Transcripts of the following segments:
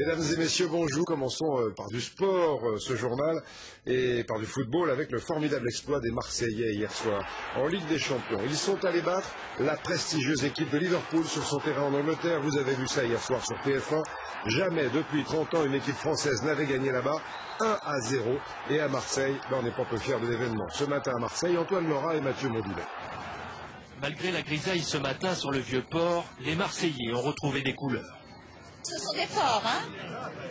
Mesdames et messieurs, bonjour. Commençons par du sport, ce journal, et par du football avec le formidable exploit des Marseillais hier soir en Ligue des Champions. Ils sont allés battre la prestigieuse équipe de Liverpool sur son terrain en Angleterre. Vous avez vu ça hier soir sur TF1. Jamais depuis 30 ans une équipe française n'avait gagné là-bas. 1-0. Et à Marseille, on n'est pas peu fiers de l'événement. Ce matin à Marseille, Antoine Laura et Mathieu Maudulet. Malgré la grisaille ce matin sur le Vieux-Port, les Marseillais ont retrouvé des couleurs. Ce sont des forts, hein?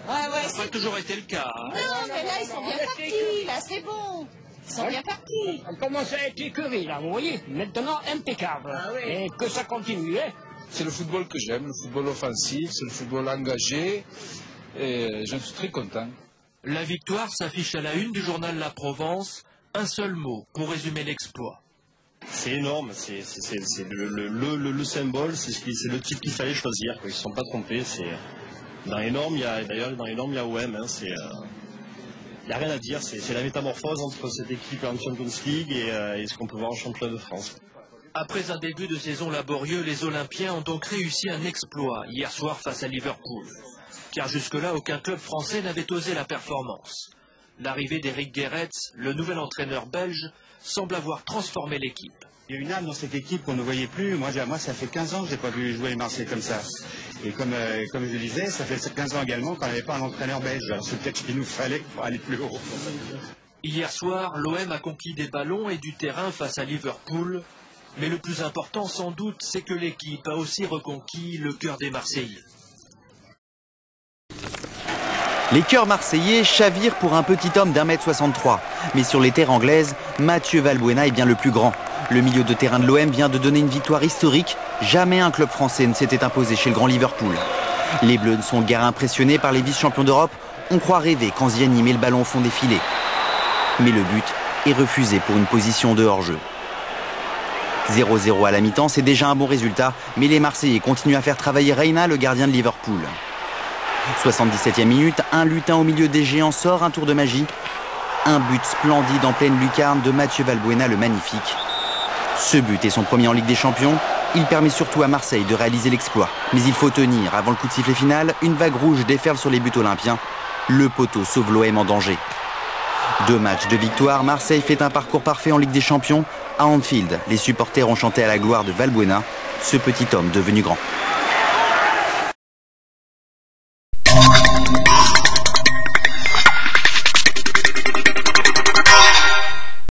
Ouais, Ça n'a pas toujours été le cas. Hein. Non, mais là, ils sont bien partis. Là, c'est bon. Ils sont bien partis. On commence à être écœurés, là, vous voyez? Maintenant, impeccable. Ah, oui. Et que ça continue, hein? C'est le football que j'aime, le football offensif, c'est le football engagé. Et je suis très content. La victoire s'affiche à la une du journal La Provence. Un seul mot pour résumer l'exploit. C'est énorme, c'est le symbole, c'est le type qu'il fallait choisir. Ils ne se sont pas trompés. Dans les normes, il y a OM. Hein, il n'y a rien à dire. C'est la métamorphose entre cette équipe en Champions League et ce qu'on peut voir en championnat de France. Après un début de saison laborieux, les Olympiens ont donc réussi un exploit hier soir face à Liverpool. Car jusque-là, aucun club français n'avait osé la performance. L'arrivée d'Éric Guéretz, le nouvel entraîneur belge, semble avoir transformé l'équipe. Il y a une âme dans cette équipe qu'on ne voyait plus. Moi, ça fait 15 ans que je n'ai pas vu jouer les Marseillais comme ça. Et comme je disais, ça fait 15 ans également qu'on n'avait pas un entraîneur belge. Alors c'est peut-être ce qu'il nous fallait pour aller plus haut. Hier soir, l'OM a conquis des ballons et du terrain face à Liverpool. Mais le plus important, sans doute, c'est que l'équipe a aussi reconquis le cœur des Marseillais. Les cœurs marseillais chavirent pour un petit homme d'1m63. Mais sur les terres anglaises, Mathieu Valbuena est bien le plus grand. Le milieu de terrain de l'OM vient de donner une victoire historique. Jamais un club français ne s'était imposé chez le grand Liverpool. Les Bleus ne sont guère impressionnés par les vice-champions d'Europe. On croit rêver quand Ziani met le ballon au fond des filets. Mais le but est refusé pour une position de hors-jeu. 0-0 à la mi-temps, c'est déjà un bon résultat. Mais les Marseillais continuent à faire travailler Reina, le gardien de Liverpool. 77e minute, un lutin au milieu des géants sort un tour de magie. Un but splendide en pleine lucarne de Mathieu Valbuena, le magnifique. Ce but est son premier en Ligue des Champions. Il permet surtout à Marseille de réaliser l'exploit. Mais il faut tenir. Avant le coup de sifflet final, une vague rouge déferle sur les buts olympiens. Le poteau sauve l'OM en danger. 2 matchs de victoire, Marseille fait un parcours parfait en Ligue des Champions. À Anfield, les supporters ont chanté à la gloire de Valbuena, ce petit homme devenu grand.